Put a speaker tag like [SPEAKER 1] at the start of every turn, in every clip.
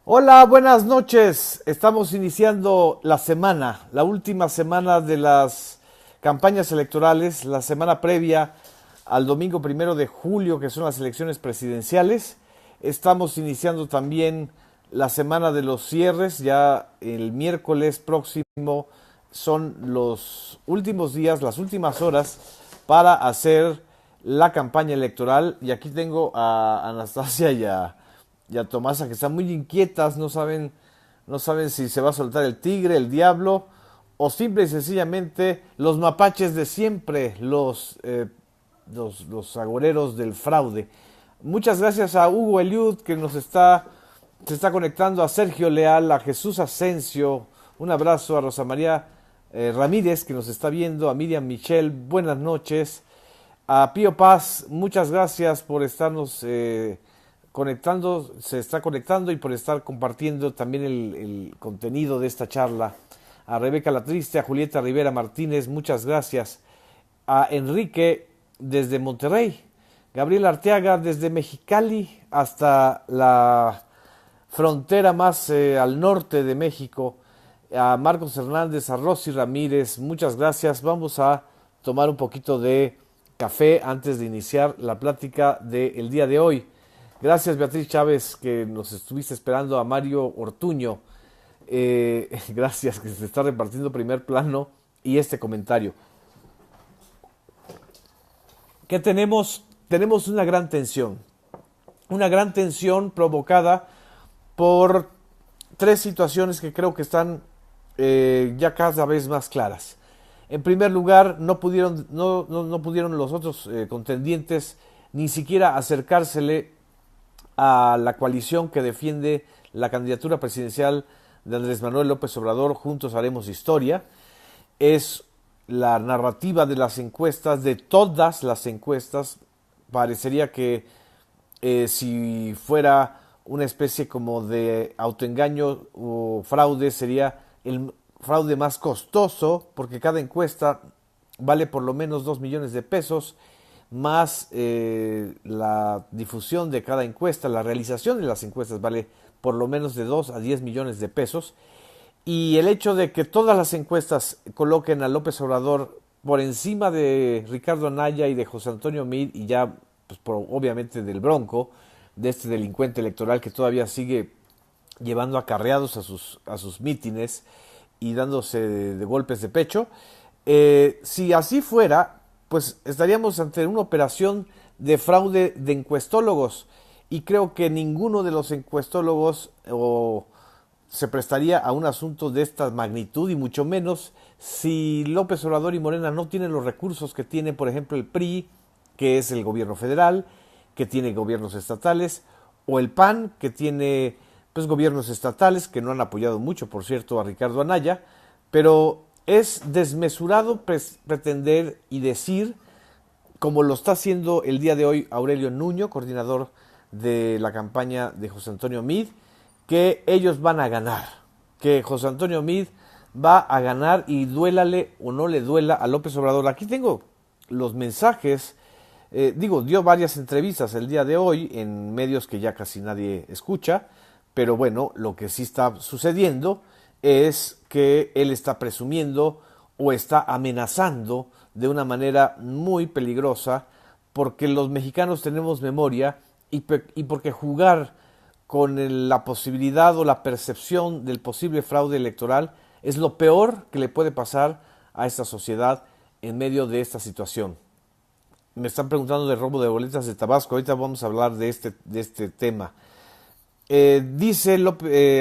[SPEAKER 1] Hola, buenas noches. Estamos iniciando la semana, la última semana de las campañas electorales, la semana previa al domingo 1 de julio, que son las elecciones presidenciales. Estamos iniciando también la semana de los cierres. Ya el miércoles próximo son los últimos días, las últimas horas para hacer la campaña electoral. Y aquí tengo a Anastasia y a Tomasa, que están muy inquietas, no saben si se va a soltar el tigre, el diablo, o simple y sencillamente los mapaches de siempre, los agoreros del fraude. Muchas gracias a Hugo Eliud, que se está conectando, a Sergio Leal, a Jesús Asensio, un abrazo a Rosa María Ramírez, que nos está viendo, a Miriam Michel, buenas noches, a Pío Paz, muchas gracias por estarnos conectando, se está conectando y por estar compartiendo también el contenido de esta charla. A Rebeca Latriste, a Julieta Rivera Martínez, muchas gracias. A Enrique desde Monterrey, Gabriel Arteaga desde Mexicali hasta la frontera más al norte de México, a Marcos Hernández, a Rosy Ramírez, muchas gracias. Vamos a tomar un poquito de café antes de iniciar la plática del día de hoy. Gracias, Beatriz Chávez, que nos estuviste esperando, a Mario Ortuño. Gracias, que se está repartiendo primer plano y este comentario. ¿Qué tenemos? Tenemos una gran tensión provocada por tres situaciones que creo que están ya cada vez más claras. En primer lugar, no pudieron los otros contendientes ni siquiera acercársele a la coalición que defiende la candidatura presidencial de Andrés Manuel López Obrador, Juntos Haremos Historia. Es la narrativa de las encuestas, de todas las encuestas. Parecería que si fuera una especie como de autoengaño o fraude, sería el fraude más costoso, porque cada encuesta vale por lo menos 2 millones de pesos, más la difusión de cada encuesta, la realización de las encuestas vale por lo menos de 2 a 10 millones de pesos. Y el hecho de que todas las encuestas coloquen a López Obrador por encima de Ricardo Anaya y de José Antonio Meade, y ya pues, obviamente del Bronco, de este delincuente electoral que todavía sigue llevando acarreados a sus mítines y dándose de golpes de pecho. Si así fuera, pues estaríamos ante una operación de fraude de encuestólogos, y creo que ninguno de los encuestólogos se prestaría a un asunto de esta magnitud, y mucho menos si López Obrador y Morena no tienen los recursos que tiene, por ejemplo, el PRI, que es el gobierno federal, que tiene gobiernos estatales, o el PAN, que tiene pues gobiernos estatales que no han apoyado mucho, por cierto, a Ricardo Anaya. Pero es desmesurado pretender y decir, como lo está haciendo el día de hoy Aurelio Nuño, coordinador de la campaña de José Antonio Meade, que ellos van a ganar, que José Antonio Meade va a ganar, y duélale o no le duela a López Obrador. Aquí tengo los mensajes. Dio varias entrevistas el día de hoy en medios que ya casi nadie escucha, pero bueno, lo que sí está sucediendo es que él está presumiendo o está amenazando de una manera muy peligrosa, porque los mexicanos tenemos memoria, y porque jugar con la posibilidad o la percepción del posible fraude electoral es lo peor que le puede pasar a esta sociedad en medio de esta situación. Me están preguntando de robo de boletas de Tabasco. Ahorita vamos a hablar de este tema. Dice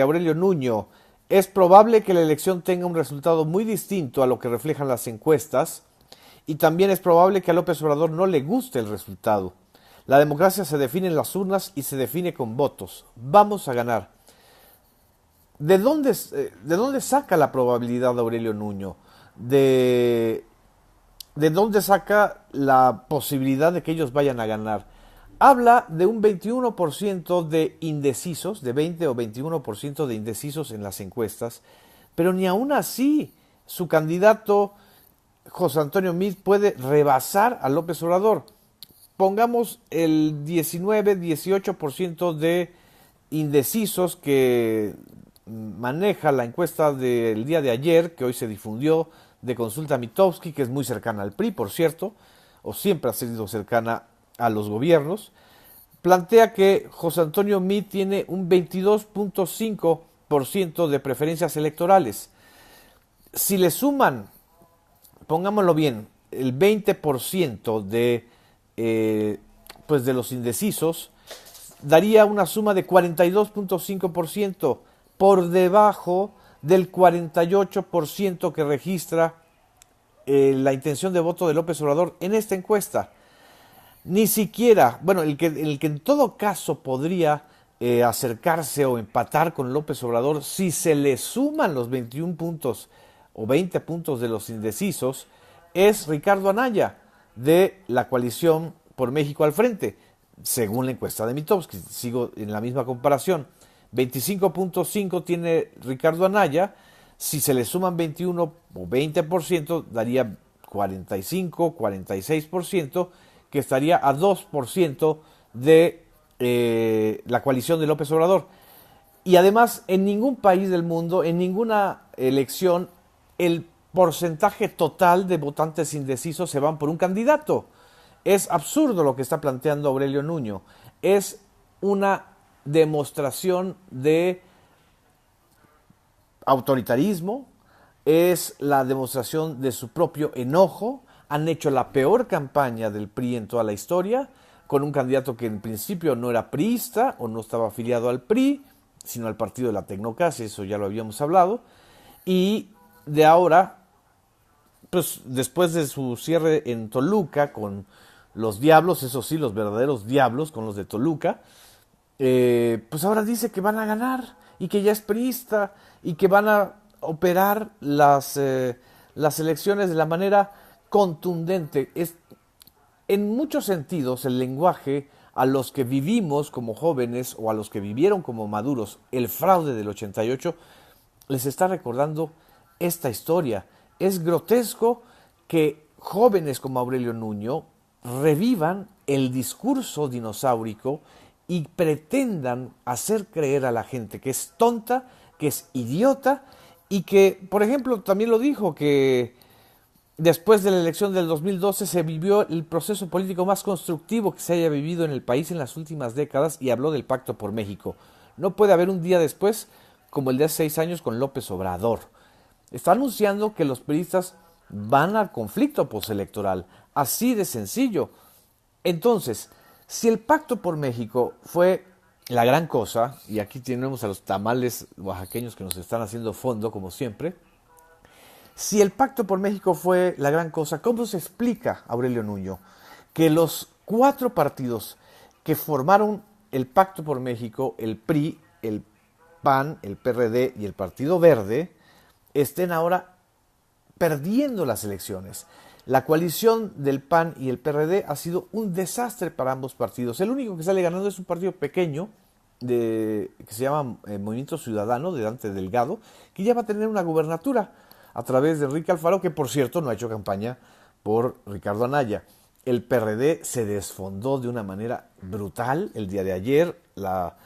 [SPEAKER 1] Aurelio Nuño, es probable que la elección tenga un resultado muy distinto a lo que reflejan las encuestas, y también es probable que a López Obrador no le guste el resultado. La democracia se define en las urnas y se define con votos. Vamos a ganar. ¿De dónde saca la probabilidad Aurelio Nuño? ¿De dónde saca la posibilidad de que ellos vayan a ganar? Habla de un 21% de indecisos, de 20 o 21% de indecisos en las encuestas, pero ni aún así su candidato José Antonio Meade puede rebasar a López Obrador. Pongamos el 19-18% de indecisos que maneja la encuesta del día de ayer, que hoy se difundió, de Consulta Mitofsky, que es muy cercana al PRI, por cierto, o siempre ha sido cercana a los gobiernos, plantea que José Antonio Meade tiene un 22.5% de preferencias electorales. Si le suman, pongámoslo bien, el 20% pues de los indecisos, daría una suma de 42.5%, por debajo del 48% que registra la intención de voto de López Obrador en esta encuesta. Ni siquiera, bueno, el que en todo caso podría acercarse o empatar con López Obrador, si se le suman los 21 puntos o 20 puntos de los indecisos, es Ricardo Anaya, de la coalición por México al frente, según la encuesta de Mitofsky. Sigo en la misma comparación. 25.5 tiene Ricardo Anaya, si se le suman 21 o 20%, daría 45, 46%, que estaría a 2% de la coalición de López Obrador. Y además, en ningún país del mundo, en ninguna elección, el porcentaje total de votantes indecisos se van por un candidato. Es absurdo lo que está planteando Aurelio Nuño. Es una demostración de autoritarismo, es la demostración de su propio enojo. Han hecho la peor campaña del PRI en toda la historia, con un candidato que en principio no era priista o no estaba afiliado al PRI, sino al partido de la tecnocracia, eso ya lo habíamos hablado, y de ahora, pues después de su cierre en Toluca con los diablos, eso sí, los verdaderos diablos, con los de Toluca, pues ahora dice que van a ganar y que ya es priista y que van a operar las elecciones de la manera contundente. Es, en muchos sentidos, el lenguaje a los que vivimos como jóvenes o a los que vivieron como maduros el fraude del 88, les está recordando esta historia. Es grotesco que jóvenes como Aurelio Nuño revivan el discurso dinosaurico y pretendan hacer creer a la gente que es tonta, que es idiota y que, por ejemplo, también lo dijo, que después de la elección del 2012 se vivió el proceso político más constructivo que se haya vivido en el país en las últimas décadas y habló del Pacto por México. No puede haber un día después como el de hace 6 años con López Obrador. Está anunciando que los priistas van al conflicto postelectoral, así de sencillo. Entonces, si el Pacto por México fue la gran cosa, y aquí tenemos a los tamales oaxaqueños que nos están haciendo fondo, como siempre, si el Pacto por México fue la gran cosa, ¿cómo se explica, Aurelio Nuño, que los 4 partidos que formaron el Pacto por México, el PRI, el PAN, el PRD y el Partido Verde, estén ahora perdiendo las elecciones? La coalición del PAN y el PRD ha sido un desastre para ambos partidos. El único que sale ganando es un partido pequeño que se llama Movimiento Ciudadano, de Dante Delgado, que ya va a tener una gubernatura a través de Enrique Alfaro, que por cierto no ha hecho campaña por Ricardo Anaya. El PRD se desfondó de una manera brutal el día de ayer. La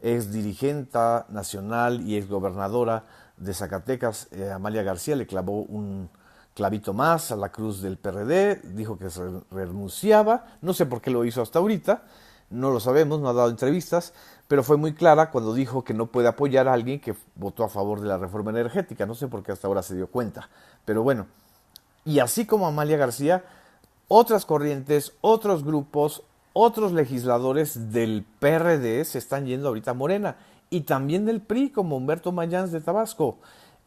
[SPEAKER 1] ex dirigente nacional y ex gobernadora de Zacatecas, Amalia García, le clavó un clavito más a la cruz del PRD, dijo que se renunciaba, no sé por qué lo hizo hasta ahorita, no lo sabemos, no ha dado entrevistas, pero fue muy clara cuando dijo que no puede apoyar a alguien que votó a favor de la reforma energética, no sé por qué hasta ahora se dio cuenta, pero bueno, y así como Amalia García, otras corrientes, otros grupos, otros legisladores del PRD se están yendo ahorita a Morena, y también del PRI, como Humberto Mayans de Tabasco,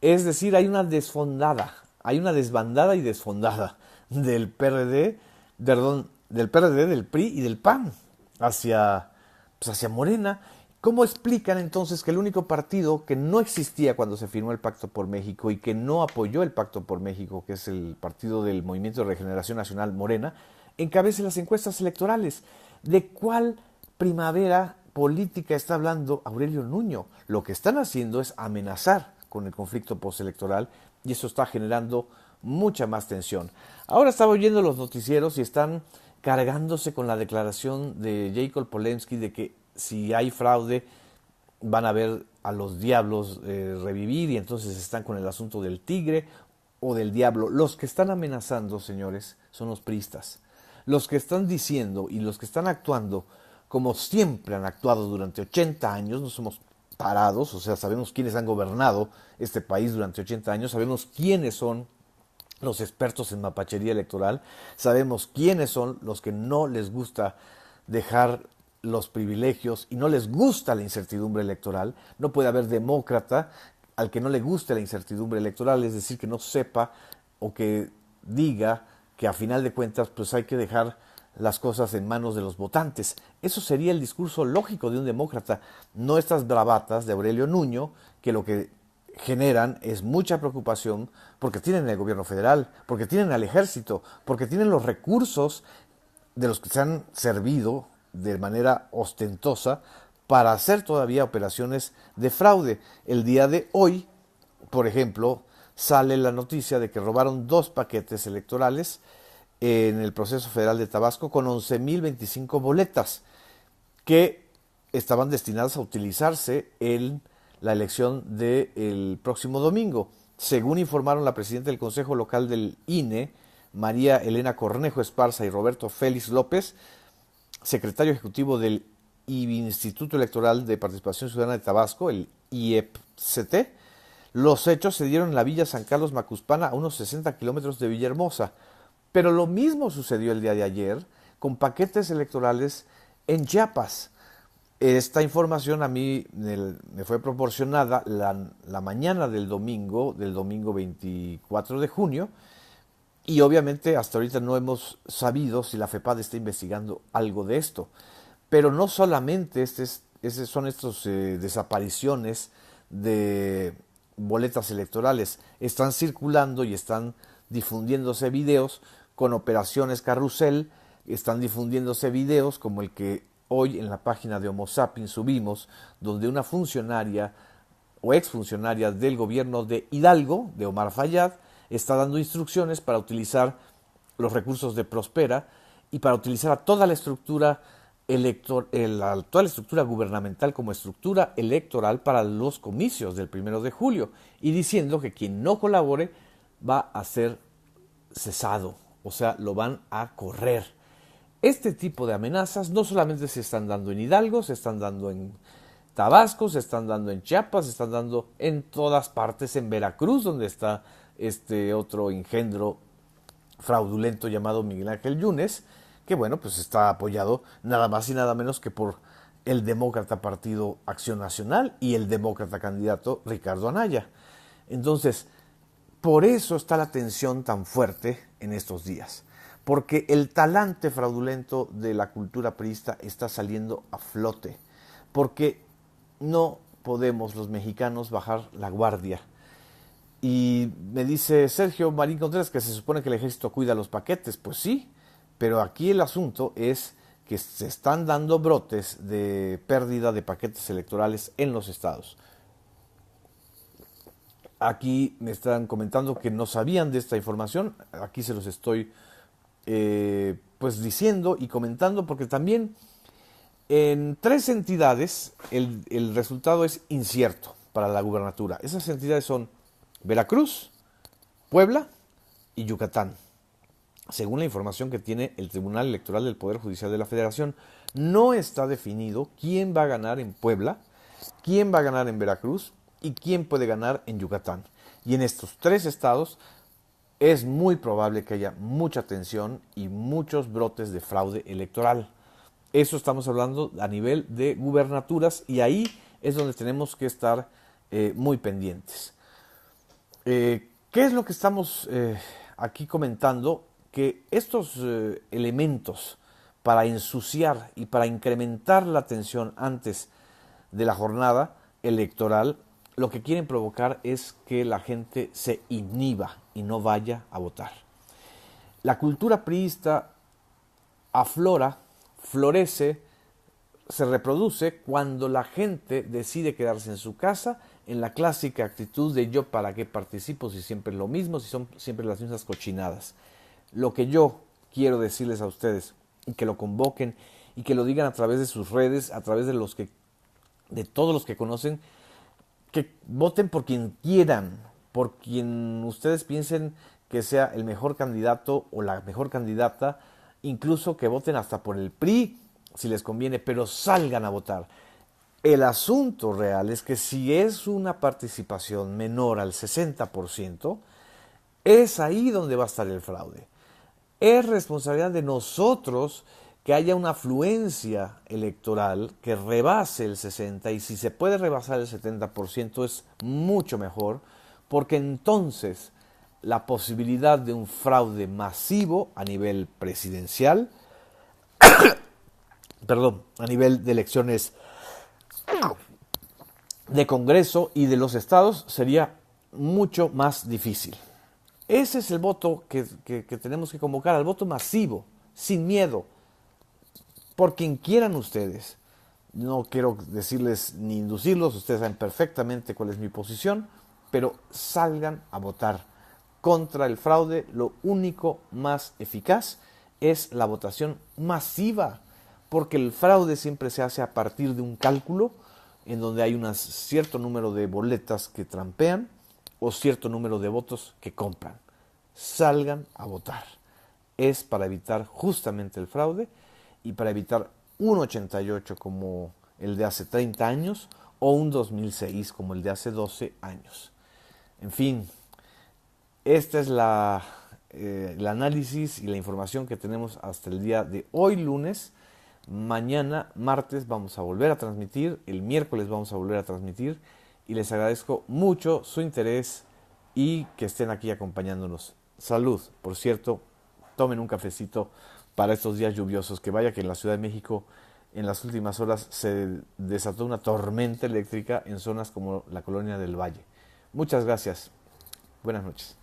[SPEAKER 1] es decir, hay una desfondada, hay una desbandada y desfondada del PRD, perdón, del PRD, del PRI y del PAN hacia Morena. ¿Cómo explican entonces que el único partido que no existía cuando se firmó el Pacto por México y que no apoyó el Pacto por México, que es el partido del Movimiento de Regeneración Nacional, Morena, encabece las encuestas electorales? ¿De cuál primavera política está hablando Aurelio Nuño? Lo que están haciendo es amenazar con el conflicto postelectoral y eso está generando mucha más tensión. Ahora estaba oyendo los noticieros y están cargándose con la declaración de Jacob Polensky de que si hay fraude, van a ver a los diablos revivir y entonces están con el asunto del tigre o del diablo. Los que están amenazando, señores, son los priistas. Los que están diciendo y los que están actuando como siempre han actuado durante 80 años, no somos parados, o sea, sabemos quiénes han gobernado este país durante 80 años, sabemos quiénes son los expertos en mapachería electoral, sabemos quiénes son los que no les gusta dejar los privilegios y no les gusta la incertidumbre electoral. No puede haber demócrata al que no le guste la incertidumbre electoral, es decir, que no sepa o que diga que a final de cuentas pues hay que dejar las cosas en manos de los votantes. Eso sería el discurso lógico de un demócrata, no estas bravatas de Aurelio Nuño, que lo que generan es mucha preocupación porque tienen el gobierno federal, porque tienen al ejército, porque tienen los recursos de los que se han servido de manera ostentosa para hacer todavía operaciones de fraude. El día de hoy, por ejemplo, sale la noticia de que robaron 2 paquetes electorales en el proceso federal de Tabasco con 11.025 boletas que estaban destinadas a utilizarse en la elección del próximo domingo. Según informaron la presidenta del Consejo Local del INE, María Elena Cornejo Esparza, y Roberto Félix López, secretario ejecutivo del Instituto Electoral de Participación Ciudadana de Tabasco, el IEPCT, los hechos se dieron en la Villa San Carlos Macuspana, a unos 60 kilómetros de Villahermosa. Pero lo mismo sucedió el día de ayer con paquetes electorales en Chiapas. Esta información a mí me fue proporcionada la mañana del domingo 24 de junio, y obviamente hasta ahorita no hemos sabido si la FEPAD está investigando algo de esto. Pero no solamente son estas desapariciones de boletas electorales, están circulando y están difundiéndose videos con operaciones carrusel, están difundiéndose videos como el que hoy en la página de Homo Sapiens subimos, donde una funcionaria o exfuncionaria del gobierno de Hidalgo, de Omar Fayad, está dando instrucciones para utilizar los recursos de Prospera y para utilizar a toda la estructura toda la estructura gubernamental como estructura electoral para los comicios del 1 de julio, y diciendo que quien no colabore va a ser cesado, o sea, lo van a correr. Este tipo de amenazas no solamente se están dando en Hidalgo, se están dando en Tabasco, se están dando en Chiapas, se están dando en todas partes, en Veracruz, donde está este otro engendro fraudulento llamado Miguel Ángel Yunes, que bueno, pues está apoyado nada más y nada menos que por el demócrata Partido Acción Nacional y el demócrata candidato Ricardo Anaya. Entonces, por eso está la tensión tan fuerte en estos días, porque el talante fraudulento de la cultura priista está saliendo a flote, porque no podemos los mexicanos bajar la guardia. Y me dice Sergio Marín Contreras que se supone que el ejército cuida los paquetes. Pues sí, pero aquí el asunto es que se están dando brotes de pérdida de paquetes electorales en los estados. Aquí me están comentando que no sabían de esta información. Aquí se los estoy pues diciendo y comentando, porque también en 3 entidades el resultado es incierto para la gubernatura. Esas entidades son Veracruz, Puebla y Yucatán. Según la información que tiene el Tribunal Electoral del Poder Judicial de la Federación, no está definido quién va a ganar en Puebla, quién va a ganar en Veracruz y quién puede ganar en Yucatán. Y en estos 3 estados es muy probable que haya mucha tensión y muchos brotes de fraude electoral. Eso estamos hablando a nivel de gubernaturas, y ahí es donde tenemos que estar muy pendientes. ¿Qué es lo que estamos aquí comentando? Que estos elementos para ensuciar y para incrementar la tensión antes de la jornada electoral, lo que quieren provocar es que la gente se inhiba y no vaya a votar. La cultura priista aflora, florece, se reproduce cuando la gente decide quedarse en su casa, en la clásica actitud de yo para qué participo si siempre es lo mismo, si son siempre las mismas cochinadas. Lo que yo quiero decirles a ustedes, y que lo convoquen y que lo digan a través de sus redes, a través de los que de todos los que conocen, que voten por quien quieran, por quien ustedes piensen que sea el mejor candidato o la mejor candidata, incluso que voten hasta por el PRI si les conviene, pero salgan a votar. El asunto real es que si es una participación menor al 60%, es ahí donde va a estar el fraude. Es responsabilidad de nosotros que haya una afluencia electoral que rebase el 60%, y si se puede rebasar el 70% es mucho mejor, porque entonces la posibilidad de un fraude masivo a nivel presidencial, a nivel de elecciones de Congreso y de los estados sería mucho más difícil. Ese es el voto que tenemos que convocar, al voto masivo, sin miedo, por quien quieran ustedes. No quiero decirles ni inducirlos, ustedes saben perfectamente cuál es mi posición, pero salgan a votar contra el fraude. Lo único más eficaz es la votación masiva, porque el fraude siempre se hace a partir de un cálculo en donde hay un cierto número de boletas que trampean o cierto número de votos que compran. Salgan a votar. Es para evitar justamente el fraude y para evitar un 88 como el de hace 30 años o un 2006 como el de hace 12 años. En fin, esta es el análisis y la información que tenemos hasta el día de hoy lunes. Mañana, martes, vamos a volver a transmitir, el miércoles vamos a volver a transmitir y les agradezco mucho su interés y que estén aquí acompañándonos. Salud, por cierto, tomen un cafecito para estos días lluviosos, que vaya que en la Ciudad de México en las últimas horas se desató una tormenta eléctrica en zonas como la Colonia del Valle. Muchas gracias, buenas noches.